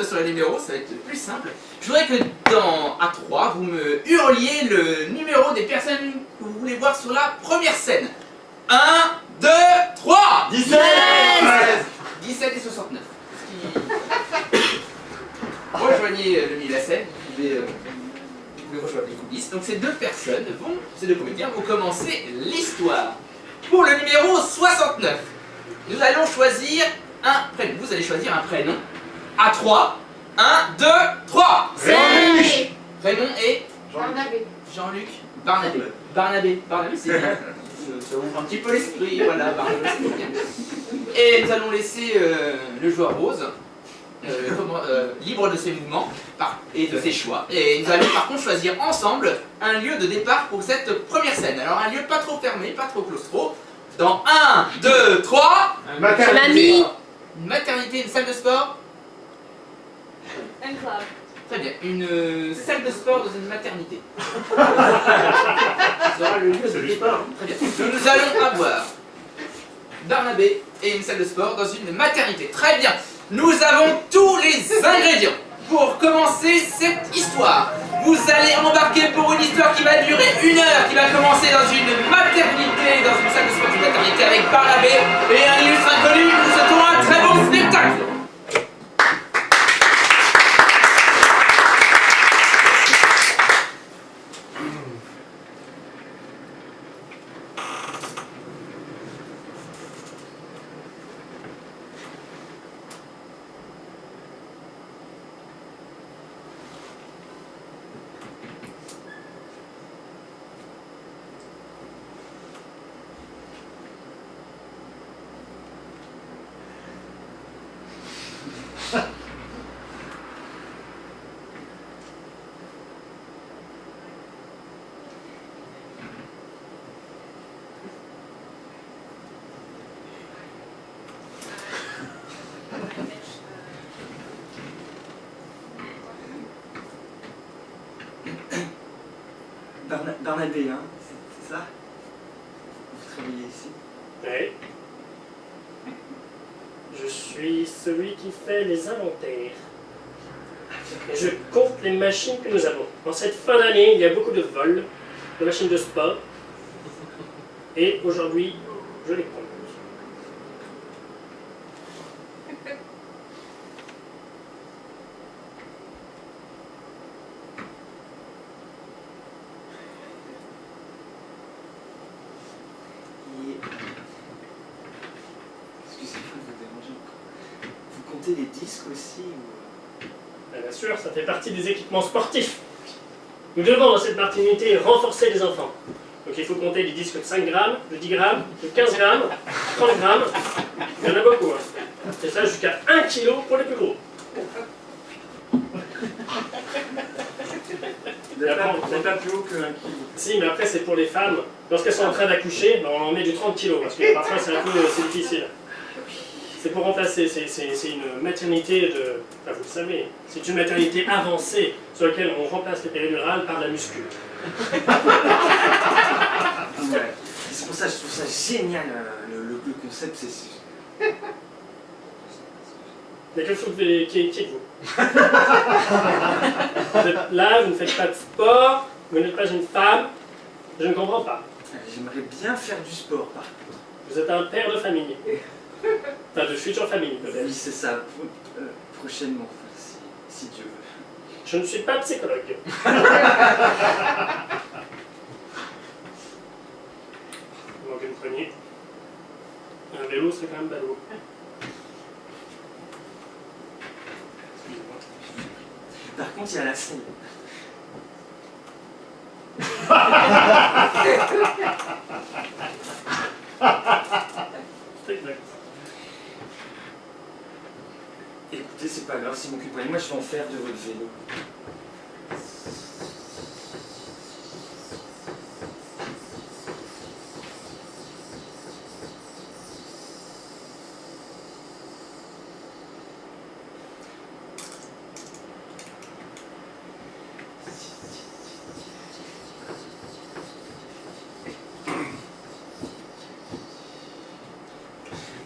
sur les numéros, ça va être plus simple. Je voudrais que dans A3, vous me hurliez le numéro des personnes que vous voulez voir sur la première scène. 1, 2, 3 17 17 et 69. Rejoignez le milieu de la scène, vous pouvez rejoindre les coulisses. Donc ces deux personnes ces deux comédiens vont commencer l'histoire. Pour le numéro 69, nous allons choisir un prénom. Vous allez choisir un prénom. A3, 1, 2, 3 Jean-Luc. Prénom est Barnabé. Jean-Luc Barnabé. Barnabé, c'est bien. Ça ouvre un petit peu l'esprit, voilà, Barnabé, c'est bien. Et nous allons laisser le joueur rose libre de ses mouvements et de ses choix. Et nous allons par contre choisir ensemble un lieu de départ pour cette première scène. Alors un lieu pas trop fermé, pas trop claustro. Dans 1, 2, 3 Maternité. Une maternité, une salle de sport. Un club. Très bien, une salle de sport dans une maternité. Ça sera le lieu de départ. Très bien. Nous allons avoir Barnabé et une salle de sport dans une maternité. Très bien. Nous avons tous les ingrédients pour commencer cette histoire. Vous allez embarquer pour une histoire qui va durer 1 heure, qui va commencer dans une maternité, dans une salle de sport d'une maternité avec Barnabé et un illustre inconnu. Nous souhaitons un très bon spectacle. Barnabé, hein, c'est ça? Vous travaillez ici? Oui. Je suis celui qui fait les inventaires. Et je compte les machines que nous avons. En cette fin d'année, il y a beaucoup de vols, de machines de sport. Et aujourd'hui, je les compte. Excusez-moi de vous déranger encore. Vous comptez les disques aussi ou... Bien sûr, ça fait partie des équipements sportifs. Nous devons, dans cette maternité, renforcer les enfants. Donc il faut compter des disques de 5 grammes, de 10 grammes, de 15 grammes, 30 grammes. Il y en a beaucoup. Hein. C'est ça jusqu'à 1 kilo pour les plus gros. C'est pas plus haut que 1 kilo. Si, mais après c'est pour les femmes. Lorsqu'elles sont en train d'accoucher, ben, on en met du 30 kg parce que parfois c'est difficile. C'est pour remplacer, c'est une maternité de... Enfin, vous le savez, c'est une maternité avancée sur laquelle on remplace les péridurales par de la muscu. Ouais. C'est pour ça que je trouve ça génial, le concept, c'est... Il y a quelque chose qui est vous. Vous êtes là, vous ne faites pas de sport, vous n'êtes pas une femme, je ne comprends pas. J'aimerais bien faire du sport, par contre. Vous êtes un père de famille. Enfin, de future famille, peut-être. Oui, c'est ça. Prochainement, si Dieu veut. Je ne suis pas psychologue. Il manque une poignée. Un vélo, c'est quand même ballot. Excusez-moi. Par contre, il y a la selle. C'est exact. Écoutez, c'est pas grave, s'il manque une poignée, moi je vais en faire de votre vélo.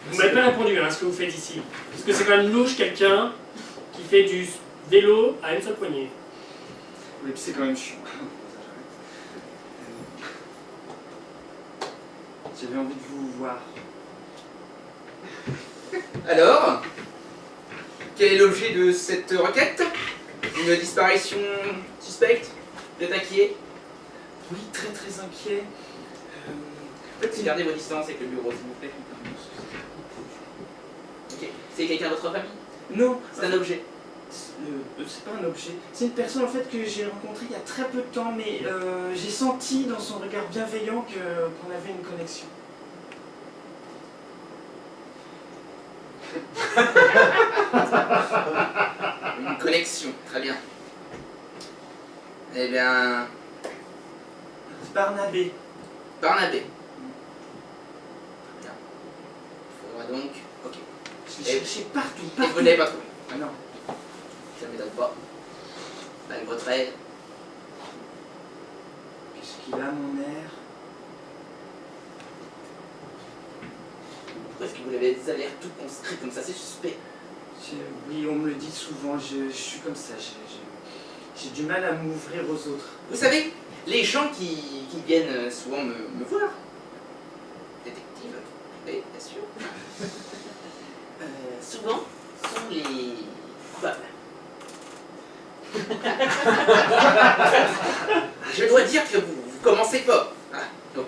Vous m'avez pas répondu à ce que vous faites ici. Parce que c'est quand même louche quelqu'un qui fait du vélo à une seule poignée. Oui, puis c'est quand même chiant. J'avais envie de vous voir. Alors, quel est l'objet de cette requête? Une disparition suspecte? Vous êtes inquiet? Oui, très très inquiet. Peut-être gardez vos distances avec le bureau, s'il vous plaît. Ok. C'est quelqu'un de votre famille? Non, C'est un objet. c'est pas un objet. C'est une personne en fait que j'ai rencontrée il y a très peu de temps, mais j'ai senti dans son regard bienveillant qu'on avait une connexion. Une connexion, très bien. Eh bien, C'est Barnabé. Barnabé. Bien. Il faudra donc... Ok. Je l'ai cherché partout, Et partout. vous ne l'avez pas trouvé? Ah non. Ça ne m'étonne pas. Avec votre aide. Qu'est-ce qu'il a, mon air? Pourquoi est-ce que vous avez des alertes tout conscrites comme ça? C'est suspect. Oui, on me le dit souvent, je suis comme ça, j'ai du mal à m'ouvrir aux autres. Vous savez, les gens qui viennent souvent me voir, détective, oui, bien sûr, souvent sont les coupables. Je dois dire que vous commencez pas. Voilà. Donc,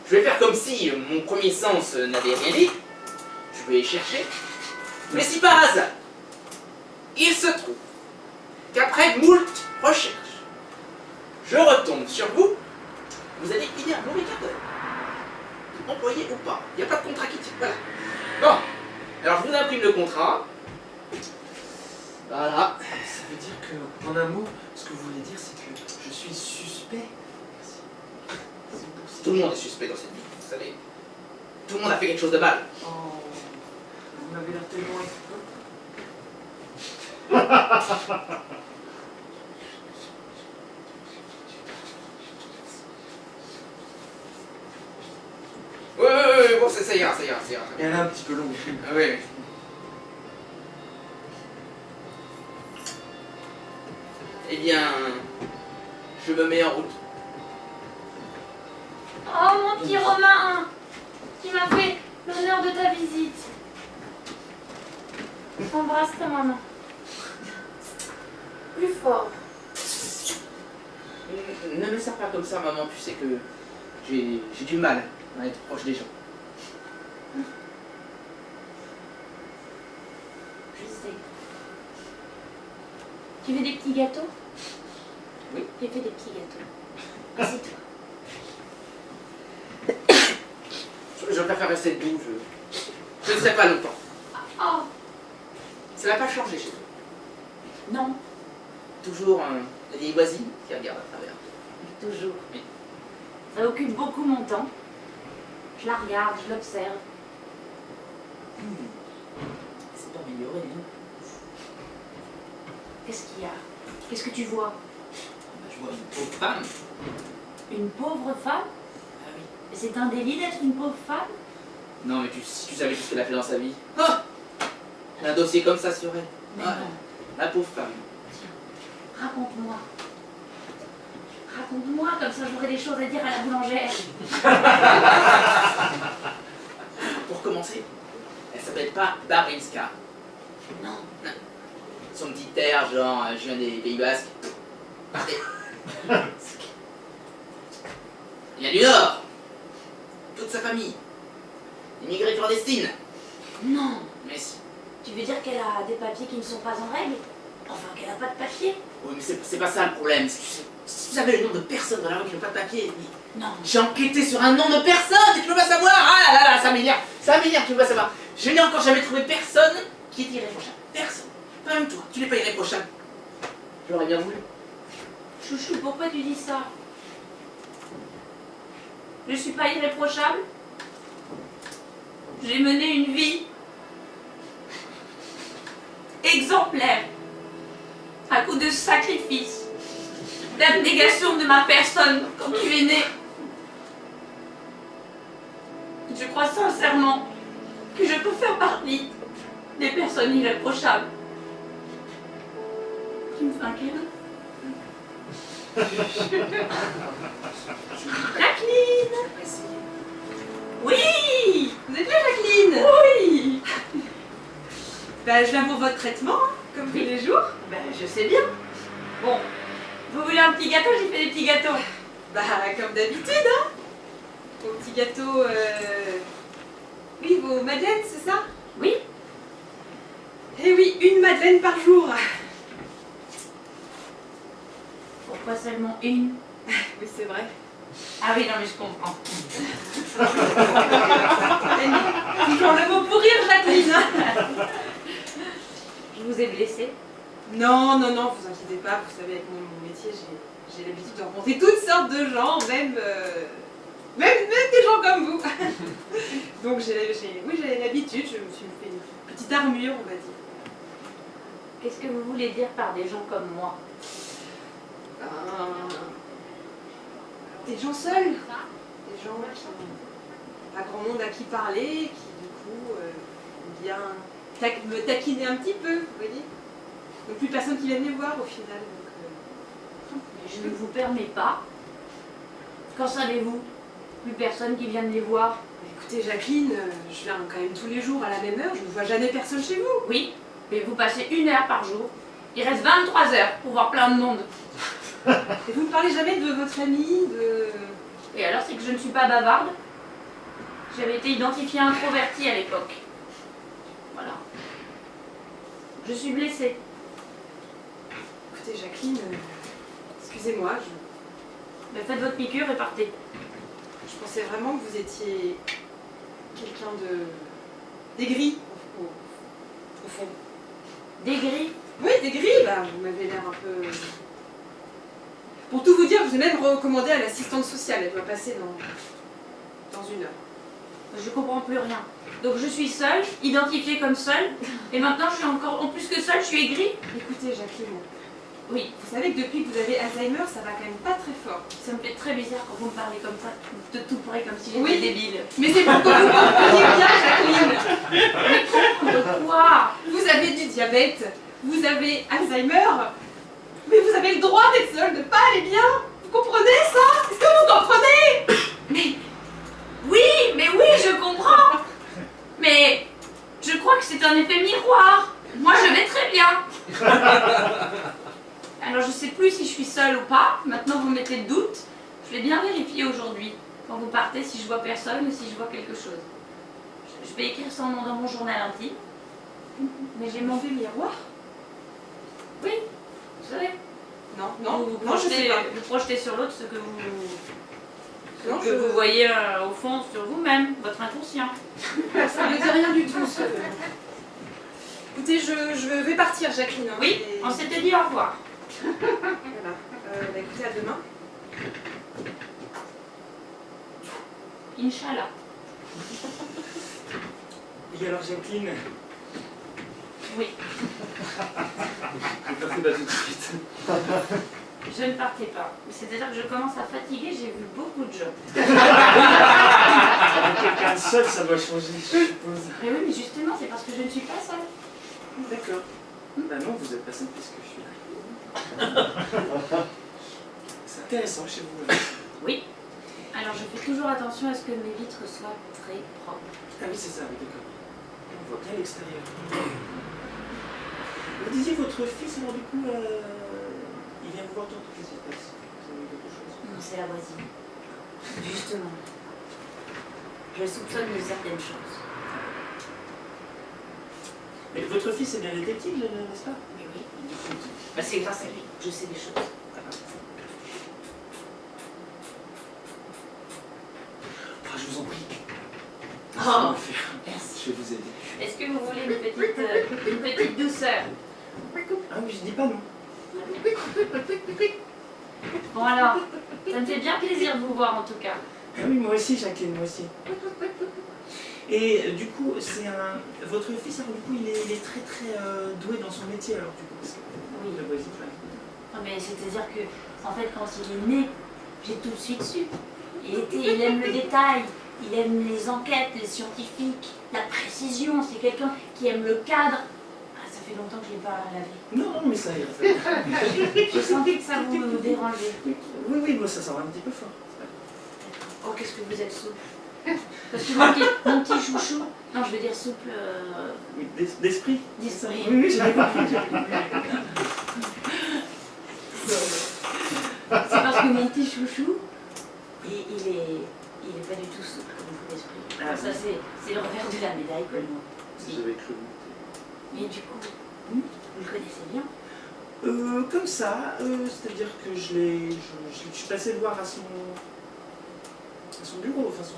je vais faire comme si mon premier sens n'avait rien dit. Je vais y chercher. Mais si par hasard, il se trouve qu'après moult recherches, je retombe sur vous, vous allez filer un mauvais quart d'heure. Employé ou pas, il n'y a pas de contrat qui tient. Voilà. Bon, alors je vous imprime le contrat. Voilà. Ça veut dire que, en un mot, ce que vous voulez dire, c'est que je suis suspect. Merci. C'est pour ça. Tout le monde est suspect dans cette vie, vous savez. Tout le monde a fait quelque chose de mal. Oh, vous m'avez l'air tellement effrayé. Ouais, bon, ça ira, ça ira, ça ira. Et elle est un petit peu longue. Ah oui. Eh bien, je me mets en route. Oh, mon petit Romain, qui m'a fait l'honneur de ta visite. Embrasse ta maman. Plus fort. Ne me sers pas comme ça, maman. Tu sais que j'ai du mal à être proche des gens. Je sais. Tu veux des petits gâteaux? Oui. J'ai fait des petits gâteaux. Assieds-toi. Je préfère rester debout. Je ne serai pas longtemps. Oh, Ça n'a pas changé chez toi. non, Toujours la vieille voisine qui regarde à travers. toujours. Oui. Ça occupe beaucoup mon temps. Je la regarde, je l'observe. C'est pas amélioré, non? Qu'est-ce qu'il y a? Qu'est-ce que tu vois? Je vois une pauvre femme. Une pauvre femme? Ah oui. Et c'est un délit d'être une pauvre femme? Non, mais si tu savais tout ce qu'elle a fait dans sa vie. Ah, un dossier comme ça sur elle. Mais Ah, non. la pauvre femme. Tiens, raconte-moi. Raconte-moi, comme ça j'aurai des choses à dire à la boulangère. Pour commencer, elle s'appelle pas Barinska. Non. Son petit air, genre, je viens des Pays Basques. Partez. Il vient du Nord. Toute sa famille. Immigrée clandestine. Non. Mais si. Tu veux dire qu'elle a des papiers qui ne sont pas en règle? Enfin, qu'elle n'a pas de papiers? Oui, mais c'est pas ça le problème. Si vous savez le nombre de personnes dans la rue qui n'ont pas de papier, Non. j'ai enquêté sur un nombre de personnes et tu veux pas savoir. Ah là là, ça m'énerve, tu veux pas savoir. Je n'ai encore jamais trouvé personne qui est irréprochable. Personne. Pas même toi, tu n'es pas irréprochable. Je l'aurais bien voulu. Chouchou, pourquoi tu dis ça? Je suis pas irréprochable? J'ai mené une vie exemplaire, à coup de sacrifice, d'abnégation de ma personne quand tu es né. Je crois sincèrement que je peux faire partie des personnes irréprochables. Tu me fais un câlin. Jacqueline! Oui! Vous êtes là, Jacqueline? Oui! Bah, je viens pour votre traitement, hein, comme tous les jours. Ben, je sais bien. Bon, vous voulez un petit gâteau? J'ai fait des petits gâteaux. Bah, comme d'habitude, hein. Vos petits gâteaux, Oui, vos madeleines, c'est ça? Oui? Eh oui, une madeleine par jour. Pourquoi seulement une? Oui, c'est vrai. Ah oui, non mais je comprends. Toujours le mot pour rire, Jacqueline. Je vous ai blessé. Non, non, non, vous inquiétez pas, vous savez, avec mon métier, j'ai l'habitude de rencontrer toutes sortes de gens, même des gens comme vous. Donc oui, j'ai l'habitude, je me suis fait une petite armure, on va dire. Qu'est-ce que vous voulez dire par des gens comme moi? Des gens seuls, des gens qui n'ont pas grand monde à qui parler, qui du coup aiment bien me taquiner un petit peu, vous voyez. Donc plus personne qui vient me voir au final. Donc, Je ne vous permets pas. Qu'en savez-vous? Plus personne qui vient de les voir. Écoutez Jacqueline, je viens quand même tous les jours à la même heure, je ne vois jamais personne chez vous. Oui, mais vous passez 1 heure par jour. Il reste 23 heures pour voir plein de monde. Et vous ne parlez jamais de votre famille, de... Et alors, c'est que je ne suis pas bavarde. J'avais été identifiée introvertie à l'époque. Voilà. Je suis blessée. Écoutez Jacqueline, excusez-moi, Mais faites votre piqûre et partez. je pensais vraiment que vous étiez quelqu'un d'aigri, au fond. Dégris. Oui, d'aigri, bah vous m'avez l'air un peu... Pour tout vous dire, je vous ai même recommandé à l'assistante sociale, elle doit passer dans 1 heure. Je comprends plus rien. Donc je suis seule, identifiée comme seule, et maintenant je suis encore, en plus que seule, je suis aigrie. Écoutez Jacqueline, Oui, vous savez que depuis que vous avez Alzheimer, ça va quand même pas très fort. ça me fait très bizarre quand vous me parlez comme ça, de tout près, comme si j'étais Oui. débile. Mais c'est pour que vous compreniez bien, Jacqueline. De quoi? Vous avez du diabète, vous avez Alzheimer, mais vous avez le droit d'être seule, de pas aller bien. Vous comprenez ça? Est-ce que vous comprenez? Mais oui, je comprends. Mais je crois que c'est un effet miroir. Moi, je vais très bien. Alors, je sais plus si je suis seule ou pas. Maintenant, vous mettez le doute. Je vais bien vérifier aujourd'hui, quand vous partez, si je vois personne ou si je vois quelque chose. Je vais écrire son nom dans mon journal intime. Mais j'ai mon Fait miroir? Oui, vous savez. Non, Vous, non, vous non, je projetez, sais pas. vous projetez sur l'autre ce que vous... Non, que vous voyez au fond sur vous-même, votre inconscient. Ça ne me dit rien du tout. Écoutez, je vais partir, Jacqueline. Hein, Oui, et- on s'était dit au revoir. Voilà. Bah, écoutez, à demain. Inch'Allah. Et alors Jacqueline, Oui, Je vais faire tout de suite. je ne partais pas. C'est-à-dire que je commence à fatiguer, j'ai vu beaucoup de gens. avec quelqu'un de seul, ça doit changer, je suppose. Mais oui, mais justement, c'est parce que je ne suis pas seule. D'accord. Bah non, vous êtes personne puisque je suis là. C'est intéressant chez vous. Oui. Alors je fais toujours attention à ce que mes vitres soient très propres. Ah oui, c'est ça, oui, d'accord. On voit bien l'extérieur. Vous disiez votre fils, alors du coup, il vient vous voir dans qu'est-ce qui se passe? Vous avez quelque chose? Non, c'est la voisine. Justement. Je soupçonne de certaines choses. Mais votre fils est bien détective, n'est-ce pas? Mais oui. Bah, c'est grâce à lui. Je sais des choses. Ah, je vous en prie. Oh, Faire. merci. Je vais vous aider. Est-ce que vous voulez une petite douceur? Ah oui, je dis pas non. Bon alors, ça me fait bien plaisir de vous voir en tout cas. Ah oui, moi aussi, Jacqueline, moi aussi. Et du coup, c'est un... Votre fils, alors du coup, il est très très doué dans son métier, alors du coup, parce que... Oui. La voisine, ouais. Non, mais c'est-à-dire que, en fait, quand il est né, j'ai tout de suite su. Il aime le détail, il aime les enquêtes, les scientifiques, la précision. C'est quelqu'un qui aime le cadre. Ah, ça fait longtemps que je l'ai pas lavé. Non, non, mais ça ira. J'ai senti que ça vous dérangeait. Oui, moi ça sent un petit peu fort. Oh, qu'est-ce que vous êtes souple. Parce que mon petit chouchou, non, je veux dire souple Oui, d'esprit. d'esprit. Oui, j'ai bien compris. C'est parce que mon petit chouchou, il est pas du tout souple comme vous d'esprit. Ah, Ça, c'est le revers de la médaille pour moi. Si j'avais cru. Mais du coup, vous le connaissez bien. Comme ça, c'est-à-dire que je suis passé le voir à son bureau, enfin son...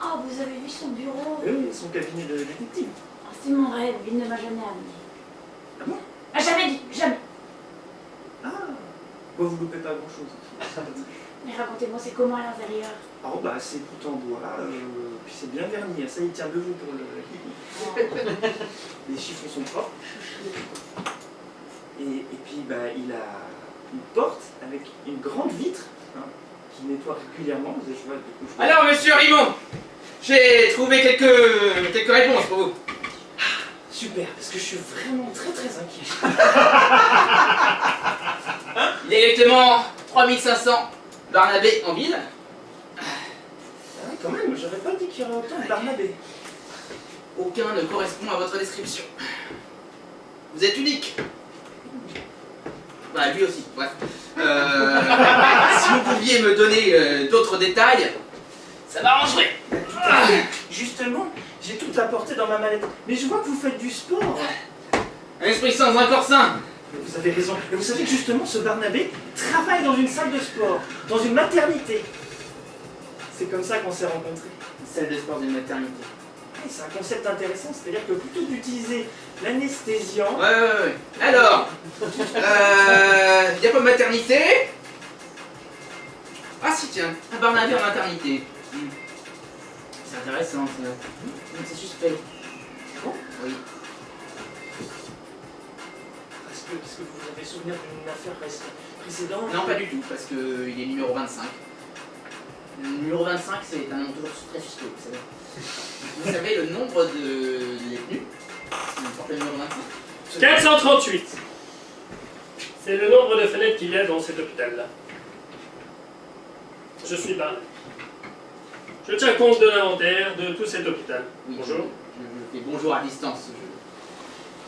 Oh, vous avez vu son bureau? Oui, son cabinet de détective. Oh, c'est mon rêve, il ne m'a jamais amené. Ah bon? Ah, jamais dit, jamais. Ah, bon, vous loupez pas grand-chose. Mais racontez-moi, c'est comment à l'intérieur? Oh, bah c'est tout en bois, puis c'est bien verni, ça il tient debout pour le... Les chiffons sont propres. Et puis bah, il a une porte avec une grande vitre hein, qui nettoie régulièrement. Je vois, du coup, Alors, monsieur Rimon, j'ai trouvé quelques réponses pour vous. super, parce que je suis vraiment très inquiet. Il est exactement 3500 Barnabé en ville. Ah ouais, quand même, j'aurais pas dit qu'il y aurait autant de Barnabé. Aucun ne correspond à votre description. Vous êtes unique. Voilà, lui aussi, bref. Si vous pouviez me donner d'autres détails, ça m'arrangerait. Justement, j'ai tout apporté dans ma mallette. Mais je vois que vous faites du sport. Un esprit sans un corps sain. Vous avez raison. Mais vous savez que justement, ce Barnabé travaille dans une salle de sport, dans une maternité. C'est comme ça qu'on s'est rencontrés. Salle de sport d'une maternité. Ouais, c'est un concept intéressant, c'est-à-dire que plutôt que d'utiliser l'anesthésiant... Ouais. Alors, y a pas de maternité? Ah si, tiens, un Barnabé en maternité. C'est intéressant, ça. C'est suspect. Bon, Oui. Est-ce que vous avez souvenir d'une affaire précédente? Non, pas du tout, parce qu'il est numéro 25. Le numéro 25, c'est un nombre toujours très suspect, vous savez. Vous savez le nombre de détenus? N'importe le numéro 25. 438. C'est le nombre de fenêtres qu'il y a dans cet hôpital-là. Je suis Barnabé. Je tiens compte de l'inventaire de tout cet hôpital. Oui, Bonjour. Je fais bonjour à distance.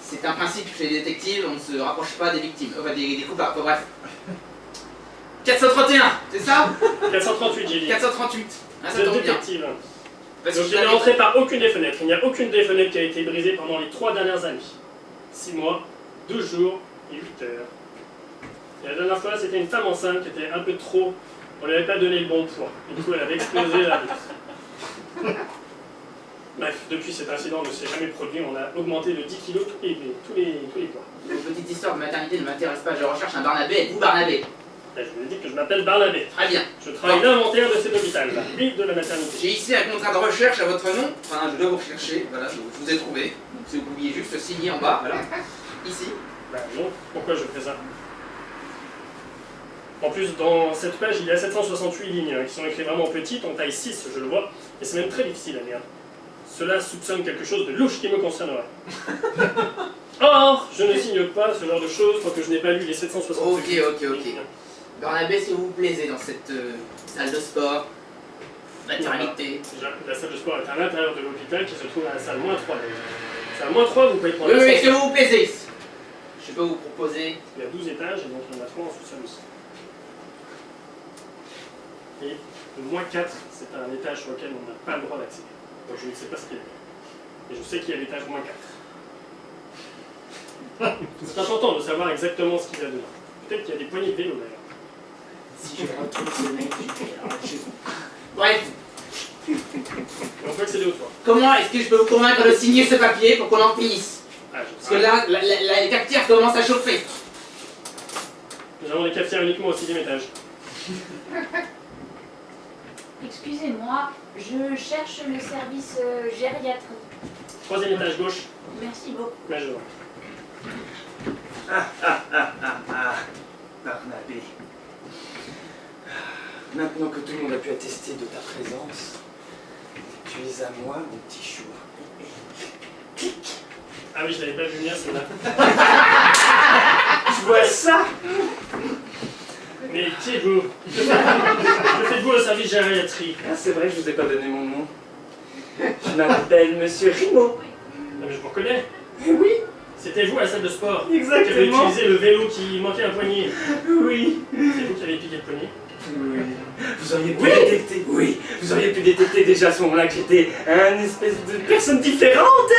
C'est un principe chez les détectives, on ne se rapproche pas des victimes, enfin des coupables, enfin, bref. 431, c'est ça? 438, j'ai dit. 438. Ah, ça De tombe bien. détective. Parce Donc que je n'ai rentré par aucune des fenêtres. Il n'y a aucune des fenêtres qui a été brisée pendant les 3 dernières années. 6 mois, 12 jours et 8 heures. Et la dernière fois, c'était une femme enceinte qui était un peu trop... On lui avait pas donné le bon poids. Du coup, elle avait explosé la vitre. Bref, depuis cet incident ne s'est jamais produit. On a augmenté de 10 kilos tous les poids. Une petite histoire de maternité ne m'intéresse pas, je recherche un Barnabé. Êtes-vous Barnabé? Là, je vous ai dit que je m'appelle Barnabé. Très bien. Je travaille l'inventaire de cet hôpital-là et de la maternité. J'ai ici un contrat de recherche à votre nom. Enfin, je dois vous rechercher, voilà, je vous ai trouvé. Donc si vous pouviez juste signer en bas, voilà. Ici. Ben non, pourquoi je fais ça? En plus, dans cette page, il y a 768 lignes qui sont écrites vraiment petites, en taille 6, je le vois, et c'est même très difficile à lire. Cela soupçonne quelque chose de louche qui me concernerait. Or, je ne signe pas ce genre de choses tant que je n'ai pas lu les 768 Ok. Barnabé, si vous vous plaisez dans cette salle de sport, maternité. Déjà, la salle de sport est à l'intérieur de l'hôpital qui se trouve à la salle -3. Salle -3, vous pouvez prendre Oui, est-ce que l'ascenseur. vous vous plaisez? Je peux vous proposer. Il y a 12 étages et donc il y en a 3 en sous-sol aussi. Et le -4, c'est un étage sur lequel on n'a pas le droit d'accéder. Donc je ne sais pas ce qu'il y a. Et je sais qu'il y a l'étage -4. C'est important de savoir exactement ce qu'il y a dedans. Peut-être qu'il y a des poignées de vélo d'ailleurs. Si je retrouve ce mec, Bref, Et on peut accéder au toit. comment est-ce que je peux vous convaincre de signer ce papier pour qu'on en finisse? Ah, Parce que là, les cafetières commencent à chauffer. Nous avons des cafetières uniquement au 6e étage. Excusez-moi, je cherche le service gériatrie. 3e étage gauche, Merci beaucoup. major. Barnabé. Maintenant que tout le monde a pu attester de ta présence, tu es à moi, mon petit chou. Clic. Ah oui, je l'avais pas vu venir, celle-là. Je vois ça. Mais qui êtes-vous? Que faites-vous au service gériatrie? Ah, c'est vrai que je vous ai pas donné mon nom. Je m'appelle Monsieur Rimo. Ah, mais je vous reconnais. Oui, C'était vous à la salle de sport qui avez exactement. utilisé le vélo qui manquait un poignet. Oui. C'est vous qui avez piqué le poignet. Oui. Vous auriez pu détecter. Oui, vous auriez pu détecter déjà à ce moment-là que j'étais une espèce de personne différente.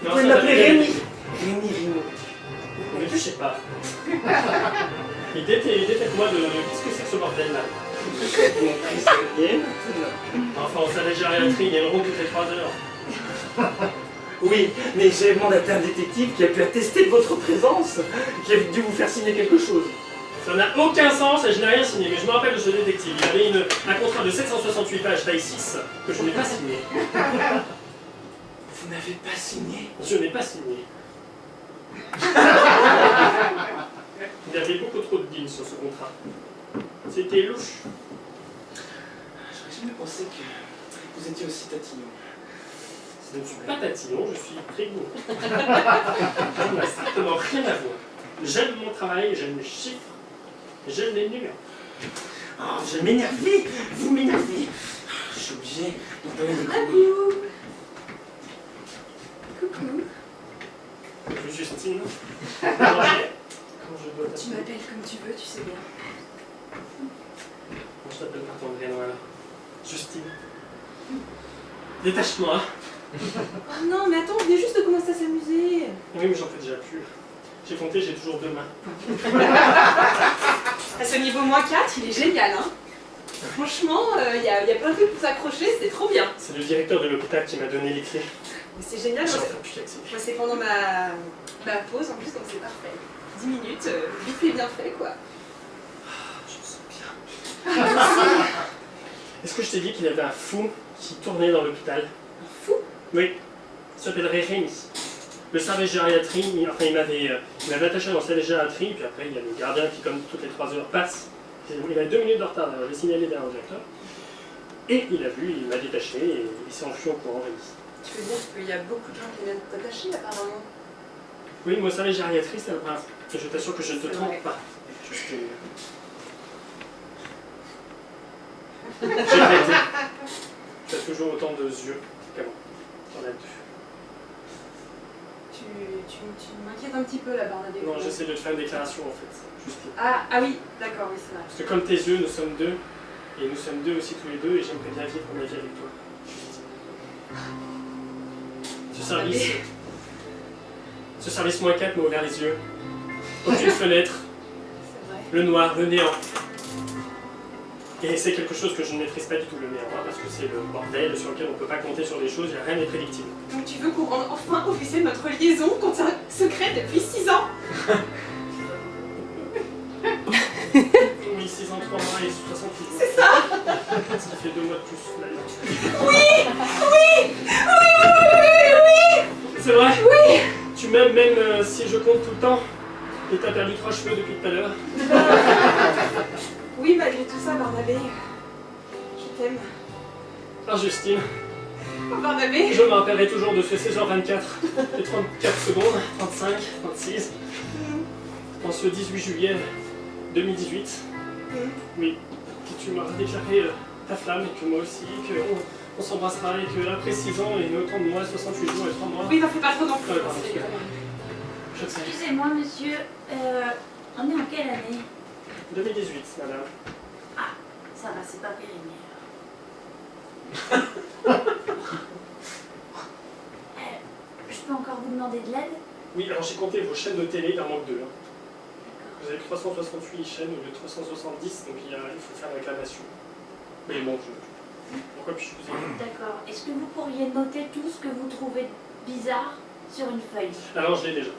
Vous pouvez ça m'appeler s'appelait- Rémi. Rémi Rimo. Ne touchez pas. Et défaites-moi de qu'est-ce que c'est que ce bordel-là? Mon prisonnier. Enfin, au service gériatrie, il y a une roue toutes les 3 heures. Oui, mais j'ai mandaté un détective qui a pu attester de votre présence, qui a dû vous faire signer quelque chose. Ça n'a aucun sens et je n'ai rien signé, mais je me rappelle de ce détective. Il avait un contrat de 768 pages taille 6 que je n'ai pas signé. Vous n'avez pas signé? Je n'ai pas signé. Il y avait beaucoup trop de deals sur ce contrat. C'était louche. J'aurais jamais pensé que vous étiez aussi tatillon. Je ne suis pas tatillon, je suis prégnant. Ça n'a strictement rien à voir. J'aime mon travail, j'aime les chiffres, j'aime les numéros. Oh, je m'énerve, vous m'énervez. Je suis obligé de donner des coups. Coucou. Justine. Comment je dois Tu t'appeler? m'appelles comme tu veux, tu sais bien. Je t'appelle par ton vrai nom alors. Justine. Détache-moi. Oh non, mais attends, on venait juste de commencer à s'amuser. Oui, mais j'en fais déjà plus. J'ai compté, j'ai toujours 2 mains. À ce niveau -4, il est génial, hein. Franchement, il y a plein de trucs pour s'accrocher, c'est trop bien. C'est le directeur de l'hôpital qui m'a donné les clés. Mais c'est génial, J'en moi fais plus accéder. c'est pendant ma pause en plus, donc c'est parfait. 10 minutes, vite fait, bien fait, quoi. Je me sens bien. Est-ce que je t'ai dit qu'il y avait un fou qui tournait dans l'hôpital? Un fou? Oui. Il s'appellerait Rémi. Le service gériatrie, il m'avait attaché dans le service gériatrie, puis après il y a le gardien qui, comme toutes les 3 heures, passe. Il a 2 minutes de retard, j'ai signalé derrière le directeur. Et il a vu, il m'a détaché et il s'est enfui en courant, Rémi. Tu veux dire qu'il y a beaucoup de gens qui viennent t'attacher, apparemment. Oui, moi, service gériatrie, c'est la première fois. Et je t'assure que je ne te C'est trompe vrai. pas. Juste. J'ai arrêté. Tu as toujours autant de yeux qu'avant. T'en as 2. Tu m'inquiètes un petit peu, la Barnabé. Non, j'essaie de te faire une déclaration en fait. Juste. Ah oui, d'accord, oui, c'est vrai. Parce que comme tes yeux, nous sommes 2. Et nous sommes 2 aussi tous les 2. Et j'aimerais bien vivre ma vie avec toi. Ce service -4 m'a ouvert les yeux. Aucune fenêtre. C'est vrai. Le noir, le néant. Et c'est quelque chose que je ne maîtrise pas du tout, le néant, hein, parce que c'est le bordel sur lequel on ne peut pas compter sur des choses, rien n'est prédictible. Donc tu veux qu'on rende enfin officiel notre liaison contre un secret depuis 6 ans? Oui, 6 ans, 3 mois et 68 jours. C'est ça? Ce qui fait 2 mois de plus, d'ailleurs. Oui! C'est vrai? Oui! Tu m'aimes même si je compte tout le temps. Et t'as perdu 3 cheveux depuis tout à l'heure. Oui, malgré tout ça, Barnabé, je t'aime. Alors Justine, Oh, Barnabé, je me rappellerai toujours de ce 16h24 et 34 secondes, 35, 36, en ce 18 juillet 2018. Oui, que tu m'as déclaré ta flamme et que moi aussi, qu'on s'embrassera et que après 6 ans et autant de mois, 68 jours et 3 mois. oui, n'en fais pas trop non plus. Ouais, pardon, c'est- Je te salue. Excusez-moi, monsieur. On est en quelle année? 2018, madame. Ça va, c'est pas périmé. Je peux encore vous demander de l'aide? Oui, alors j'ai compté vos chaînes de télé, il en manque 2. D'accord. Vous avez 368 chaînes au lieu de 370, donc il faut faire la réclamation. Mais bon, pourquoi puis-je vous aider? D'accord. Est-ce que vous pourriez noter tout ce que vous trouvez bizarre sur une feuille? Alors je l'ai déjà.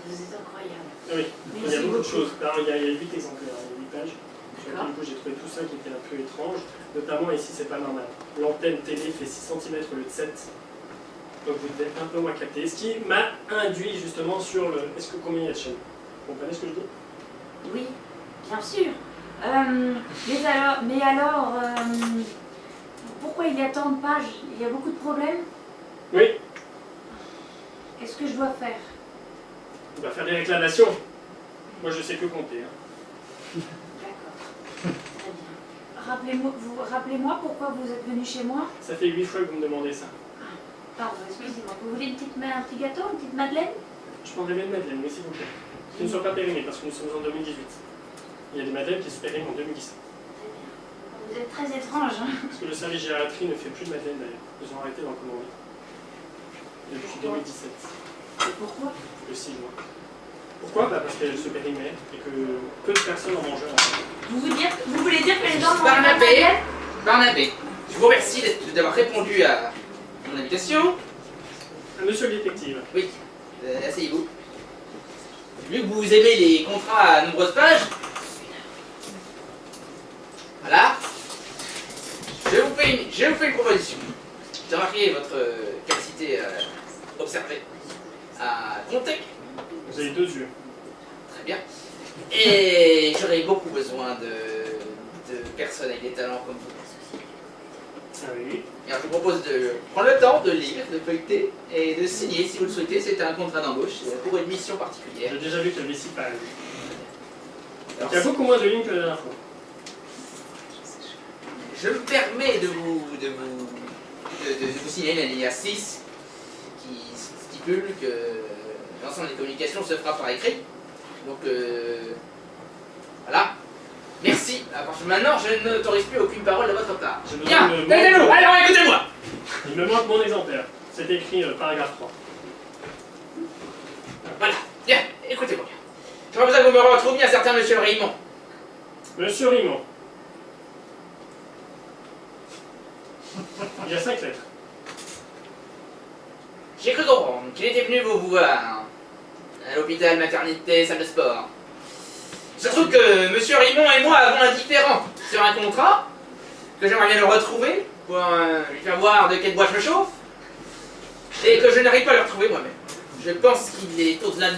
Vous êtes incroyable. Oui, il y a Merci beaucoup de beaucoup. choses. Alors, il y a 8 exemplaires, il y a 8 pages. Sur lesquels, du coup, j'ai trouvé tout ça qui était un peu étrange. Notamment ici, c'est pas normal. L'antenne télé fait 6 cm au lieu de 7. Donc vous devez être un peu moins capté. Ce qui m'a induit justement sur le. Est-ce que combien il y a de chaînes? Vous comprenez ce que je dis? Oui, bien sûr. Mais alors, pourquoi il y a tant de pages? Il y a beaucoup de problèmes? Oui. Qu'est-ce que je dois faire? On va faire des réclamations. Moi, je sais que compter. Hein. D'accord. Très bien. Rappelez-moi pourquoi vous êtes venu chez moi. Ça fait 8 fois que vous me demandez ça. Pardon, excusez-moi. Vous voulez un petit gâteau, une petite madeleine? Je prendrais bien une madeleine, mais s'il vous plaît. Qui ne soit pas périmée, parce que nous sommes en 2018. Il y a des madeleines qui se périment en 2017. Très bien. Vous êtes très étrange, hein? Parce que le service gériatrie ne fait plus de madeleine d'ailleurs. Ils ont arrêté d'en commander. Depuis 2017. Et pourquoi? Le 6 mois. Pourquoi? Parce qu'elles se périmaient et que peu de personnes en mangeaient ensemble. Vous voulez dire que les gens mangent pas de Barnabé, madeleine? Barnabé, je vous remercie d'avoir répondu à mon invitation. Monsieur le détective, Oui, asseyez-vous. Vu que vous aimez les contrats à nombreuses pages, voilà, je vous fais une proposition. J'ai remarqué votre capacité à observer, à compter. vous avez 2 yeux. Très bien. Et j'aurais beaucoup besoin de personnes avec des talents comme vous. Ah oui. Et alors, je vous propose de prendre le temps de lire, de feuilleter et de signer si vous le souhaitez. C'est un contrat d'embauche pour une mission particulière. J'ai déjà vu qu'il y avait 6 pages. Alors, Il y a beaucoup moins de lignes que la dernière fois. je me permets de vous signaler l'alinéa 6 qui stipule que l'ensemble des communications se fera par écrit. Donc, voilà. Merci. À partir de maintenant, je n'autorise plus aucune parole de votre part. J'ai Bien, besoin de taisez-vous. Alors, écoutez-moi. Il me manque mon exemplaire. C'est écrit paragraphe 3. Voilà. Bien, écoutez-moi bien. J'aurais besoin que vous me retrouviez un certain monsieur Raymond. Monsieur Rimond. Il y a 5 lettres. J'ai cru comprendre qu'il était venu vous voir à l'hôpital, maternité, salle de sport. Il se trouve que monsieur Raymond et moi avons un différend sur un contrat, que j'aimerais bien le retrouver pour lui faire voir de quelle boîte je chauffe, et que je n'arrive pas à le retrouver moi-même. Je pense qu'il est au-delà de